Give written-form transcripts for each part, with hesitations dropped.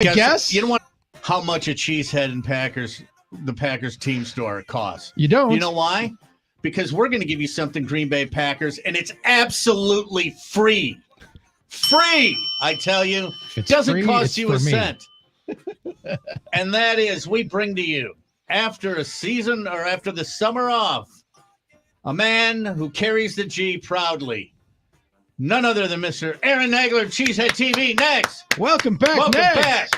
Guess? You don't want how much a Cheesehead and the Packers team store costs. You don't. You know why? Because we're going to give you something, Green Bay Packers, and it's absolutely free. Free, I tell you. It doesn't cost you a cent. And that is, we bring to you, after a season or after the summer off, a man who carries the G proudly. None other than Mr. Aaron Nagler of Cheesehead TV. Next. Welcome back, back.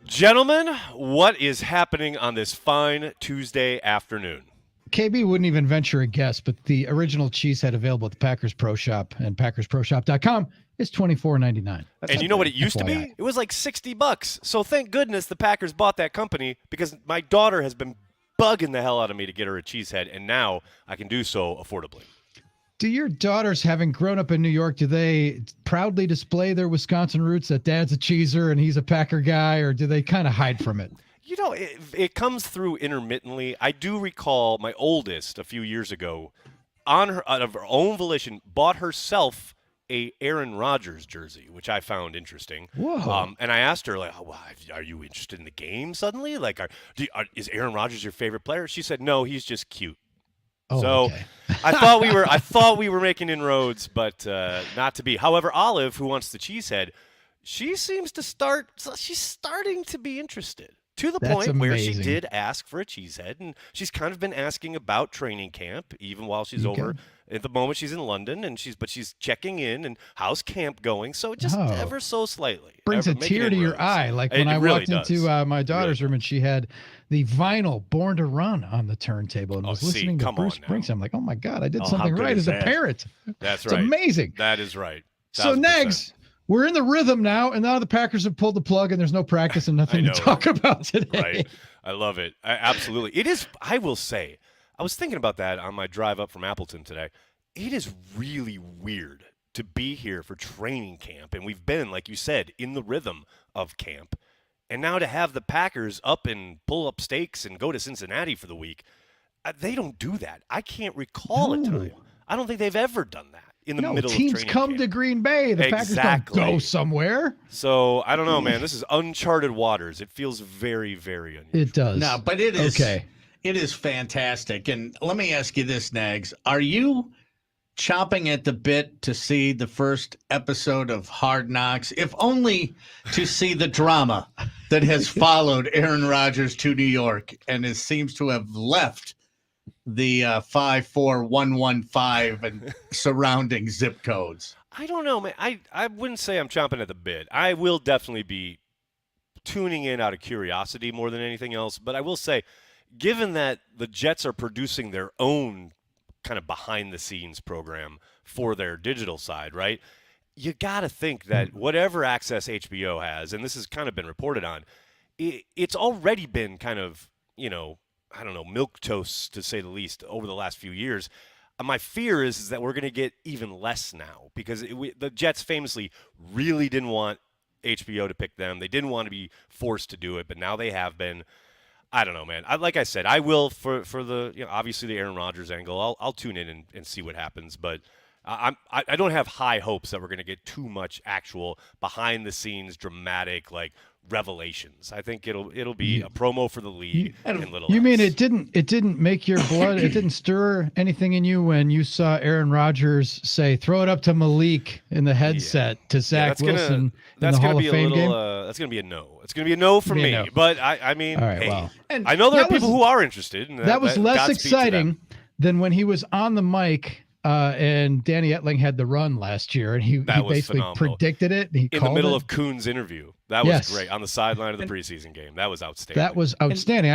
Gentlemen, what is happening on this fine Tuesday afternoon? KB wouldn't even venture a guess, but the original Cheesehead available at the Packers Pro Shop and PackersProShop.com is $24.99. And you know what it used to be? It was like $60. So thank goodness the Packers bought that company, because my daughter has been bugging the hell out of me to get her a Cheesehead, and now I can do so affordably. Do your daughters, having grown up in New York, do they proudly display their Wisconsin roots, that dad's a cheeser and he's a Packer guy, or do they kind of hide from it? You know, it comes through intermittently. I do recall my oldest a few years ago, out of her own volition, bought herself a Aaron Rodgers jersey, which I found interesting. Whoa. And I asked her, like, well, are you interested in the game suddenly? Like, is Aaron Rodgers your favorite player? She said, no, he's just cute. Oh, so okay. I thought we were making inroads, but not to be. However, Olive, who wants the Cheesehead, she's starting to be interested. To the point where she did ask for a Cheesehead, and she's kind of been asking about training camp, even while she's over. At the moment, she's in London, and she's checking in, and how's camp going? So just ever so slightly. Brings a tear to your eye. Like when I walked into my daughter's room, and she had the vinyl Born to Run on the turntable and was listening to Bruce Springsteen. I'm like, oh my God, I did something right as a parent. That's right. It's amazing. That is right. 1000%. So Nags, we're in the rhythm now, and now the Packers have pulled the plug, and there's no practice and nothing to talk about today. Right. I love it. Absolutely. It is, I will say, I was thinking about that on my drive up from Appleton today. It is really weird to be here for training camp, and we've been, like you said, in the rhythm of camp. And now to have the Packers up and pull up stakes and go to Cincinnati for the week, they don't do that. I can't recall a time. I don't think they've ever done that. In the middle of training teams come to Green Bay. The Packers don't go somewhere. So, I don't know, man. This is uncharted waters. It feels very, very unusual. It does. No, but it is. Okay. It is fantastic. And let me ask you this, Nags. Are you chomping at the bit to see the first episode of Hard Knocks, if only to see the drama that has followed Aaron Rodgers to New York and seems to have left the 54115 and surrounding zip codes? I don't know, man. I wouldn't say I'm chomping at the bit. I will definitely be tuning in out of curiosity more than anything else. But I will say, given that the Jets are producing their own kind of behind-the-scenes program for their digital side, right? You got to think that whatever access HBO has, and this has kind of been reported on, it's already been kind of, I don't know, milquetoast, to say the least, over the last few years. My fear is that we're going to get even less now, because the Jets famously really didn't want HBO to pick them. They didn't want to be forced to do it, but now they have been. I don't know, man. Like I said, I will for the obviously the Aaron Rodgers angle. I'll tune in and see what happens, but I don't have high hopes that we're going to get too much actual behind the scenes dramatic like revelations. I think it'll be a promo for the league and little. You mean it didn't make your blood? It didn't stir anything in you when you saw Aaron Rodgers say, "Throw it up to Malik" in the headset to Zach Wilson in the Hall of Fame game? That's going to be a no. It's going to be a no for me. No. But I mean, right, hey, well. I know there are people who are interested. And that was less exciting than when he was on the mic. And Danny Etling had the run last year, and he basically predicted it. And in the middle of Kuhn's interview. That was great on the sideline of the preseason game. That was outstanding. That was outstanding.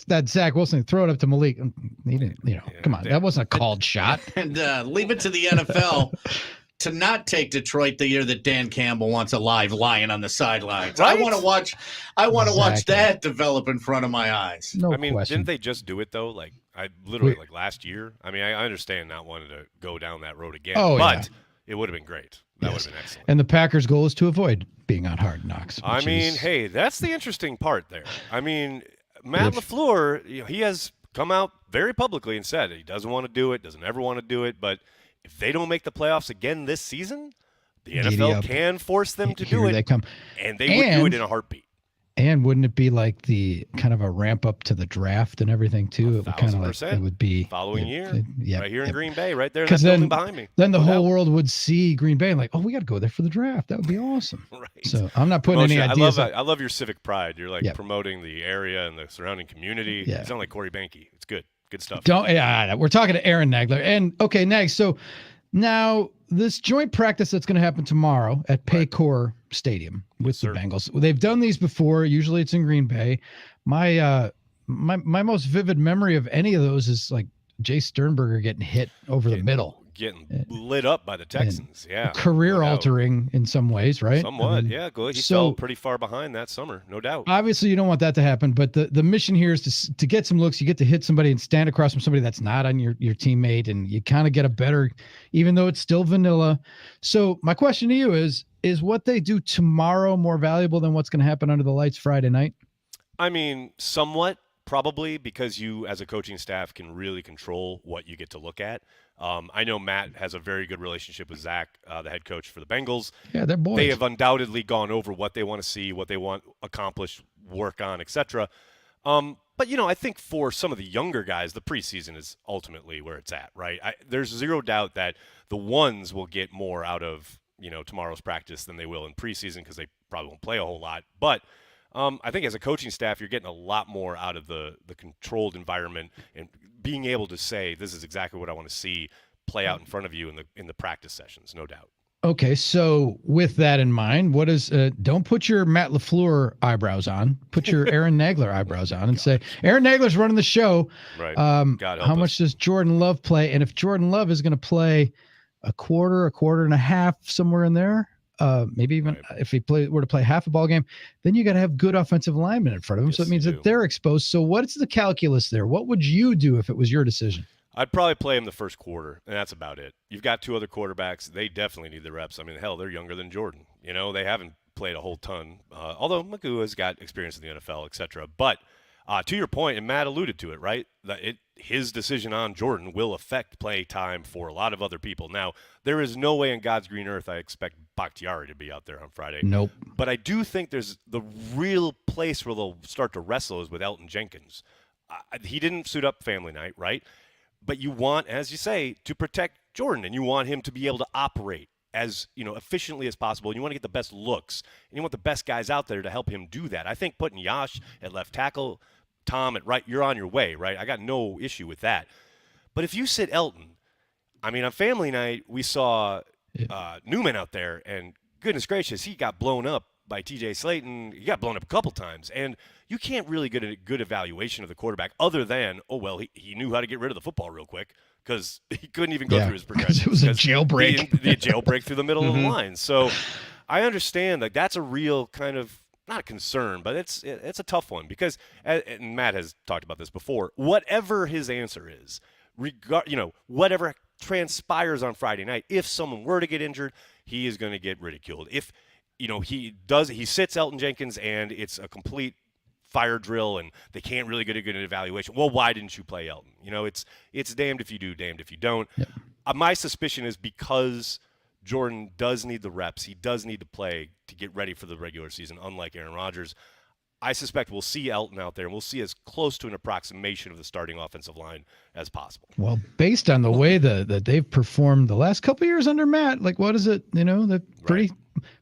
That Zach Wilson, throw it up to Malik. He didn't, come on. That wasn't a called shot. And leave it to the NFL to not take Detroit the year that Dan Campbell wants a live lion on the sidelines. Right? I want to watch that develop in front of my eyes. No question. Didn't they just do it though? Like like last year. I mean, I understand not wanting to go down that road again, but it would have been great. That would have been excellent. And the Packers' goal is to avoid being on Hard Knocks. I mean, hey, that's the interesting part there. I mean, Matt LaFleur, he has come out very publicly and said he doesn't want to do it, doesn't ever want to do it, but if they don't make the playoffs again this season, The NFL can force them to do it, they come. And they would do it in a heartbeat. And wouldn't it be like the kind of a ramp up to the draft and everything too? It would kind of like it would be following year, right here in Green Bay, right there in that building behind me. Then the whole world would see Green Bay and like, oh, we got to go there for the draft. That would be awesome. Right. So I'm not putting any ideas. I love your civic pride. You're like promoting the area and the surrounding community. You sound like Corey Banke. It's good. Good stuff. We're talking to Aaron Nagler. And okay, Nag, so now this joint practice that's going to happen tomorrow at Paycor Stadium with the Bengals. They've done these before. Usually it's in Green Bay. My most vivid memory of any of those is like Jay Sternberger getting hit over the middle. Getting lit up by the Texans. Career altering in some ways, right? Somewhat, Good. He fell pretty far behind that summer, no doubt. Obviously, you don't want that to happen, but the mission here is to get some looks. You get to hit somebody and stand across from somebody that's not on your teammate, and you kind of get a better, even though it's still vanilla. So my question to you is what they do tomorrow more valuable than what's going to happen under the lights Friday night? I mean, somewhat, probably, because you as a coaching staff can really control what you get to look at. I know Matt has a very good relationship with Zach, the head coach for the Bengals. Yeah, they're boys. They have undoubtedly gone over what they want to see, what they want accomplished, work on, etc. But, I think for some of the younger guys, the preseason is ultimately where it's at, right? There's zero doubt that the ones will get more out of, tomorrow's practice than they will in preseason because they probably won't play a whole lot. But I think as a coaching staff, you're getting a lot more out of the controlled environment and being able to say, this is exactly what I want to see play out in front of you in the practice sessions, no doubt. Okay, so with that in mind, what is don't put your Matt LaFleur eyebrows on. Put your Aaron Nagler eyebrows on and say, Aaron Nagler's running the show. Right. How much does Jordan Love play? And if Jordan Love is going to play a quarter and a half, somewhere in there, maybe even if he were to play half a ball game, then you got to have good offensive linemen in front of him. So it means that they're exposed. So what's the calculus there? What would you do if it was your decision? I'd probably play him the first quarter, and that's about it. You've got two other quarterbacks. They definitely need the reps. I mean, hell, they're younger than Jordan. They haven't played a whole ton, although Magoo has got experience in the NFL, et cetera. But to your point, and Matt alluded to it, right, his decision on Jordan will affect play time for a lot of other people. Now, there is no way in God's green earth I expect Bakhtiari to be out there on Friday. Nope. But I do think there's the real place where they'll start to wrestle is with Elton Jenkins. He didn't suit up family night, right? But you want, as you say, to protect Jordan, and you want him to be able to operate as efficiently as possible. And you want to get the best looks, and you want the best guys out there to help him do that. I think putting Yash at left tackle, Tom at right, you're on your way, right? I got no issue with that. But if you sit Elton, I mean, on family night, we saw Newman out there, and goodness gracious, he got blown up by TJ Slayton. He got blown up a couple times, and you can't really get a good evaluation of the quarterback other than, he knew how to get rid of the football real quick because he couldn't even go through his progression. It was a jailbreak. The jailbreak through the middle of the line. So I understand that that's a real kind of, not a concern, but it's a tough one because, and Matt has talked about this before, whatever his answer is, whatever transpires on Friday night, if someone were to get injured, he is going to get ridiculed. If he sits Elton Jenkins and it's a complete fire drill and they can't really get a good evaluation. Well, why didn't you play Elton? It's damned if you do, damned if you don't. Yep. My suspicion is because Jordan does need the reps. He does need to play to get ready for the regular season, unlike Aaron Rodgers. I suspect we'll see Elton out there, and we'll see as close to an approximation of the starting offensive line as possible. Well, based on the way that they've performed the last couple of years under Matt, like what is it? The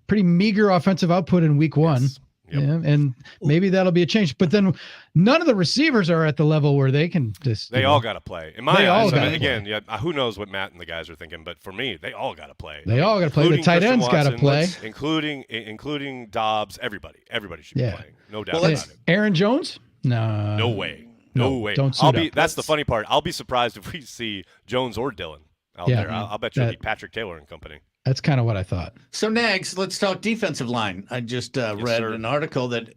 pretty meager offensive output in week one. Yes. Yep. Yeah, and maybe that'll be a change. But then none of the receivers are at the level where they can just. They all got to play. In my eyes, again, who knows what Matt and the guys are thinking, but for me, they all got to play. They all got to play. The tight ends got to play. Including Dobbs, everybody should be playing. No doubt about it. Aaron Jones? No. No way. No way. Don't suit up. That's the funny part. I'll be surprised if we see Jones or Dylan out there. I'll bet you it'll be Patrick Taylor and company. That's kind of what I thought. So, Nags, let's talk defensive line. I just read an article that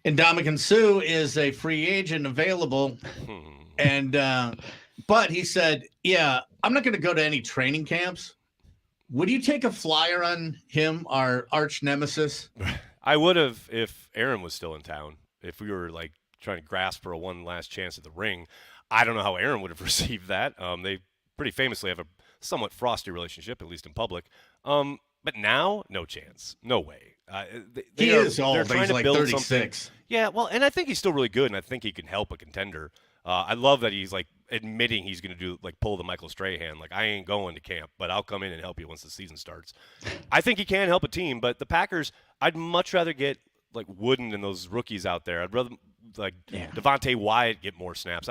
Ndamukong Suh is a free agent available. And but he said, I'm not going to go to any training camps. Would you take a flyer on him, our arch nemesis? I would have if Aaron was still in town. If we were like trying to grasp for a one last chance at the ring. I don't know how Aaron would have received that. They pretty famously have a somewhat frosty relationship, at least in public. But now, no chance. No way. He is old. He's like 36. Yeah, well, and I think he's still really good, and I think he can help a contender. I love that he's like admitting he's going to pull the Michael Strahan. Like, I ain't going to camp, but I'll come in and help you once the season starts. I think he can help a team, but the Packers, I'd much rather get like Wooden and those rookies out there. I'd rather Devontae Wyatt get more snaps.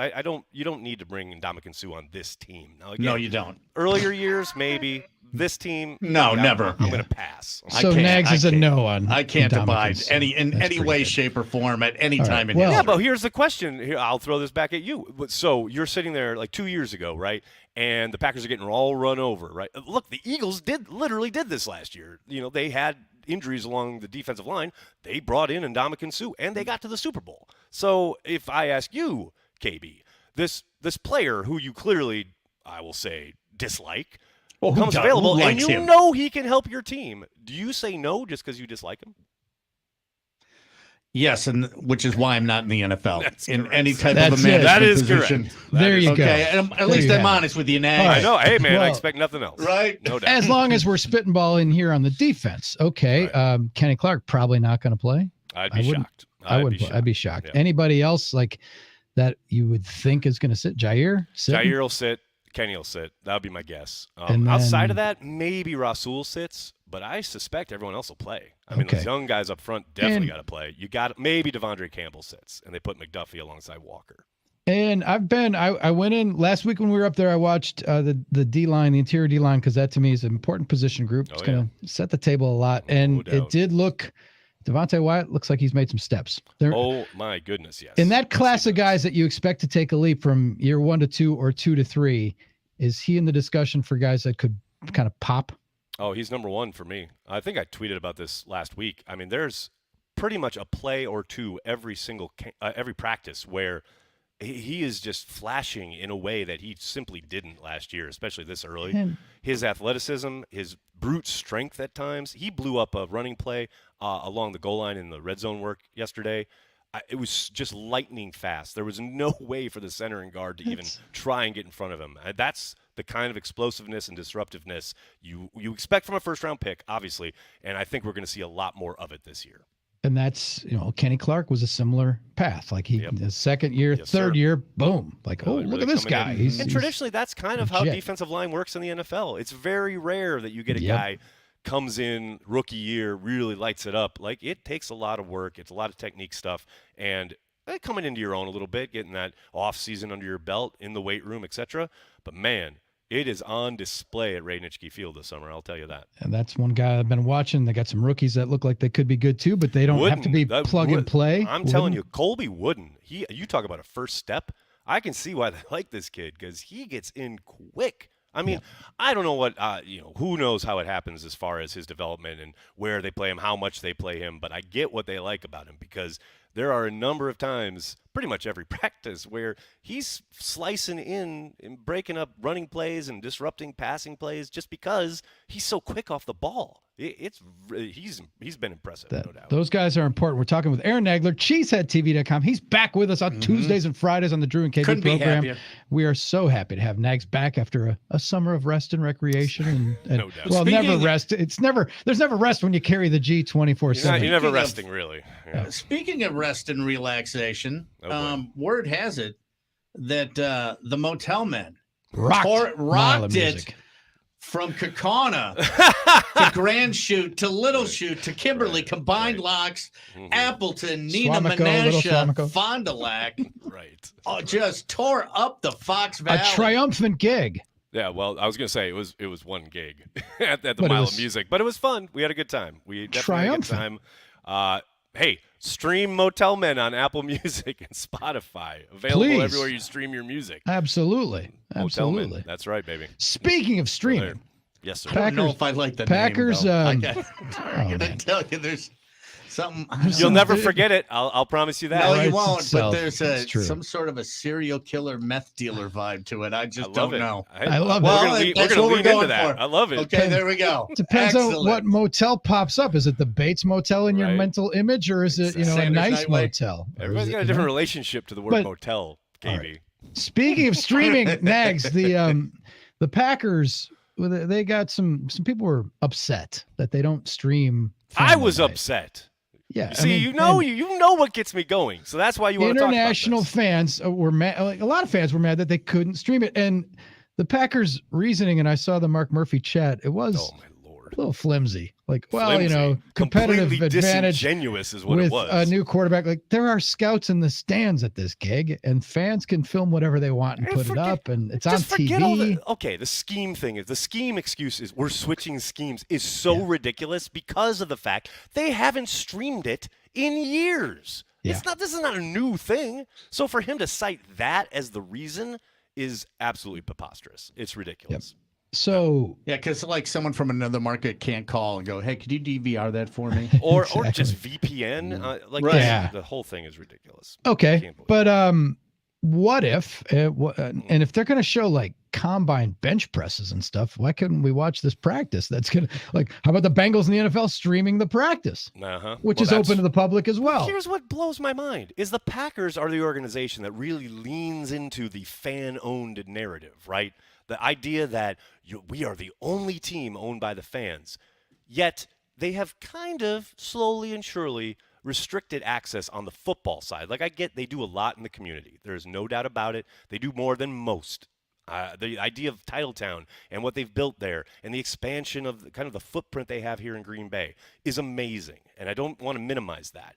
You don't need to bring Ndamukong Suh on this team. Now, again, no, you don't. Earlier years, maybe. This team, no, never. I'm going to pass. So Nags is a no on. I can't abide in any way, shape, or form at any time in history. Yeah, but here's the question. Here, I'll throw this back at you. So you're sitting there like 2 years ago, right? And the Packers are getting all run over, right? Look, the Eagles literally did this last year. They had injuries along the defensive line. They brought in Ndamukong Suh, and they got to the Super Bowl. So if I ask you, KB, this player who you clearly, I will say, dislike, comes available, and know he can help your team. Do you say no just because you dislike him? Yes, and which is why I'm not in the NFL any type of a management that is position. Correct. There you go. Okay, at least I'm honest with you, Nag. I know. Hey, man, I expect nothing else. Right? No doubt. As long as we're spitballing here on the defense. Okay, right. Kenny Clark probably not going to play. I'd be shocked. I'd be shocked. Yeah. Anybody else like that you would think is going to sit? Jair will sit. Kenny will sit. That would be my guess. Outside of that, maybe Rasul sits, but I suspect everyone else will play. I mean, those young guys up front definitely got to play. Maybe Devondre Campbell sits, and they put McDuffie alongside Walker. And I went in last week when we were up there. I watched the D-line, the interior D-line, because that to me is an important position group. It's going to set the table a lot. And it did look, Devontae Wyatt looks like he's made some steps. Oh, my goodness, yes. In that class of guys that you expect to take a leap from year 1 to 2 or 2 to 3, is he in the discussion for guys that could kind of pop? Oh, he's number 1 for me. I think I tweeted about this last week. I mean, there's pretty much a play or two every practice where he is just flashing in a way that he simply didn't last year, especially this early. His athleticism, his brute strength at times. He blew up a running play along the goal line in the red zone work yesterday. It was just lightning fast. There was no way for the center and guard to even try and get in front of him. That's the kind of explosiveness and disruptiveness you expect from a first-round pick, obviously, and I think we're going to see a lot more of it this year. And that's, Kenny Clark was a similar path. Like his second year, third year, boom. Like, look at this guy. And traditionally, that's kind of how defensive line works in the NFL. It's very rare that you get a guy comes in rookie year, really lights it up. Like, it takes a lot of work. It's a lot of technique stuff. And coming into your own a little bit, getting that off season under your belt in the weight room, etc. But, man, it is on display at Ray Nitschke Field this summer, I'll tell you that. And that's one guy I've been watching. They got some rookies that look like they could be good too, but they don't have to be plug and play. I'm telling you, Colby Wooden, you talk about a first step. I can see why they like this kid because he gets in quick. I mean, I don't know what, who knows how it happens as far as his development and where they play him, how much they play him, but I get what they like about him because there are a number of times, pretty much every practice, where he's slicing in and breaking up running plays and disrupting passing plays just because he's so quick off the ball. He's been impressive, no doubt. Those guys are important. We're talking with Aaron Nagler, CheeseheadTV.com. He's back with us on Tuesdays and Fridays on the Drew and KB program. We are so happy to have Nags back after a summer of rest and recreation. And no doubt. Well, never rest. There's never rest when you carry the G 24/7. You're never resting, really. Speaking of rest and relaxation, word has it that the Motel Men rocked it from Kaukauna to Grand Chute to Little Chute to Kimberly, Combined Locks, Appleton, Nina Menasha, Fond du Lac. Right. Just tore up the Fox Valley. A triumphant gig. Yeah, well, I was going to say it was one gig at the Mile of Music, but it was fun. We had a good time. We definitely had a good time. Hey, stream Motel Men on Apple Music and Spotify. Available everywhere you stream your music. Absolutely. Motel Men. That's right, baby. Speaking of streaming. Yes, sir. I don't know if I like the Packers, name, though. I gotta tell you, there's something. You'll never forget it. I'll promise you that. No, you won't. But there's some sort of a serial killer meth dealer vibe to it. I just don't know. I love it. Well, that's what we're going for. I love it. Okay, there we go. Depends on what motel pops up. Is it the Bates Motel in your mental image, or is it a nice motel? Everybody's got a different relationship to the word motel, KB. Speaking of streaming, Nags, the Packers they got some people were upset that they don't stream. I was Night. upset. Yeah, See, you know what gets me going, so that's why you want to talk about this. International fans were mad. Like, a lot of fans were mad that they couldn't stream it, and the Packers' reasoning. And I saw the Mark Murphy chat. It was a little flimsy. Like, well, flimsy. Competitive Completely advantage. Disingenuous is what with it was. A new quarterback. Like, there are scouts in the stands at this gig, and fans can film whatever they want and put it up, and it's on TV. The scheme thing is the scheme excuse is we're switching schemes is so ridiculous because of the fact they haven't streamed it in years. Yeah. This is not a new thing. So for him to cite that as the reason is absolutely preposterous. It's ridiculous. Yep. So because like someone from another market can't call and go, "Hey, could you DVR that for me?" or just VPN. The whole thing is ridiculous. Okay, but what if and if they're going to show like combine bench presses and stuff, why couldn't we watch this practice? That's gonna how about the Bengals and the NFL streaming the practice, which is open to the public as well. Here's what blows my mind is the Packers are the organization that really leans into the fan-owned narrative, right? The idea that we are the only team owned by the fans, yet they have kind of slowly and surely restricted access on the football side. Like I get they do a lot in the community. There's no doubt about it. They do more than most. The idea of Titletown and what they've built there and the expansion of the footprint they have here in Green Bay is amazing. And I don't want to minimize that.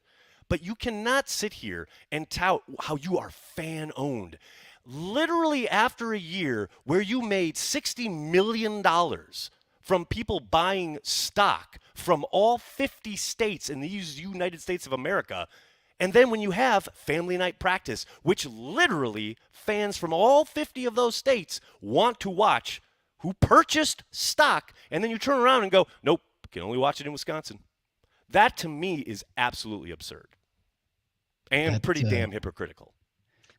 But you cannot sit here and tout how you are fan-owned. Literally after a year where you made $60 million from people buying stock from all 50 states in these United States of America, and then when you have family night practice, which literally fans from all 50 of those states want to watch, who purchased stock, and then you turn around and go, nope, can only watch it in Wisconsin. That to me is absolutely absurd and pretty damn hypocritical.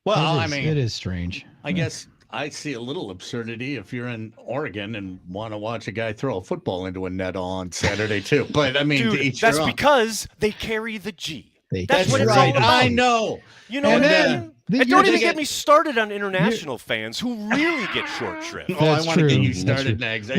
Well, it is strange. I guess I see a little absurdity if you're in Oregon and want to watch a guy throw a football into a net on Saturday too. But I mean, dude, that's because they carry the G. That's what it's all about. I know. You know what I mean? And don't even get me started on international fans who really get short shrift. I want to get you started, Nags. Wait.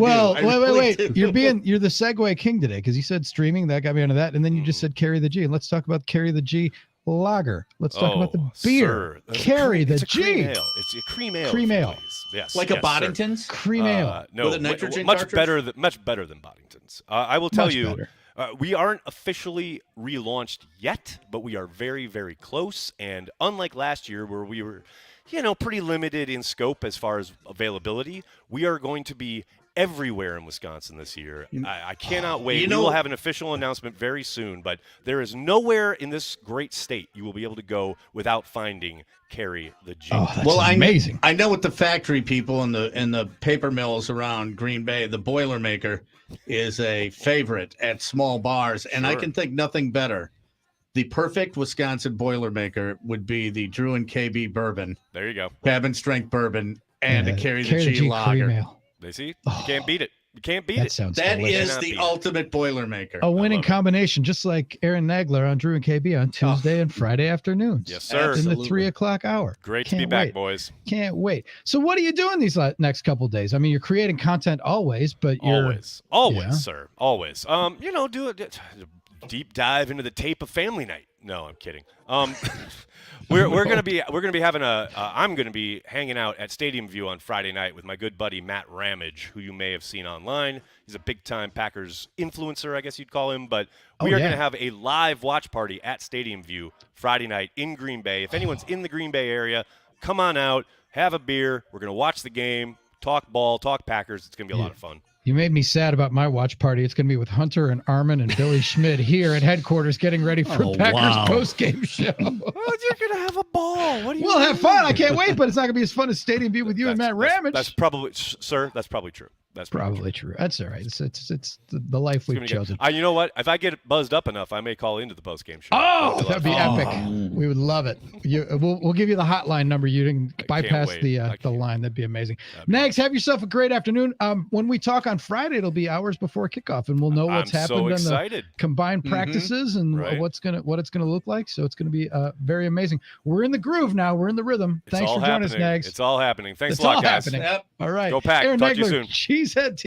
You're the segue king today because you said streaming. That got me onto that. And then you just said carry the G. And let's talk about carry the G lager. Let's talk about the beer. Carry the G. It's a cream ale. Cream ale. Yes. Like a Boddington's? Cream ale. No, with a nitrogen much better than Boddington's. I will tell you. Better. We aren't officially relaunched yet, but we are very, very close. And unlike last year where we were, pretty limited in scope as far as availability, we are going to be everywhere in Wisconsin this year. I cannot wait. We will have an official announcement very soon, but there is nowhere in this great state you will be able to go without finding Carry the G. Oh, that's amazing. I know with the factory people and the paper mills around Green Bay, the Boilermaker is a favorite at small bars, and I can think nothing better. The perfect Wisconsin Boilermaker would be the Drew and KB bourbon. There you go. Cabin strength bourbon and a Carry the G lager. They see? You can't beat it. You can't beat it. That is the ultimate Boilermaker. A winning combination, just like Aaron Nagler on Drew and KB on Tuesday and Friday afternoons. Yes, sir. In the 3 o'clock hour. Great to be back, boys. Can't wait. So what are you doing these next couple of days? I mean, you're creating content always, but you're... Always, sir. Always. Do a deep dive into the tape of Family Night. No, I'm kidding. We're gonna be having I'm gonna be hanging out at Stadium View on Friday night with my good buddy Matt Ramage, who you may have seen online. He's a big time Packers influencer, I guess you'd call him. But we are gonna have a live watch party at Stadium View Friday night in Green Bay. If anyone's in the Green Bay area, come on out, have a beer. We're gonna watch the game, talk ball, talk Packers. It's gonna be a lot of fun. You made me sad about my watch party. It's going to be with Hunter and Armin and Billy Schmidt here at headquarters getting ready for Packers post-game show. Well, you're going to have a ball. What do you We'll have fun. I can't wait, but it's not going to be as fun as Stadium View with you and Matt Ramage. That's probably, sir, that's probably true. That's probably true. That's all right. It's the life we've chosen. You know what? If I get buzzed up enough, I may call into the post-game show. Oh, that'd be epic. We would love it. We'll give you the hotline number. You can bypass the line. That'd be amazing. Nags, have yourself a great afternoon. When we talk on Friday, it'll be hours before kickoff, and we'll know what's happened on the combined practices and what it's gonna look like. So it's gonna be very amazing. We're in the groove now. We're in the rhythm. Thanks for joining us, Nags. It's all happening. Thanks a lot, guys. Yep. All right. Go Pack. Aaron Talk Nagler, to you soon. Cheesehead TV.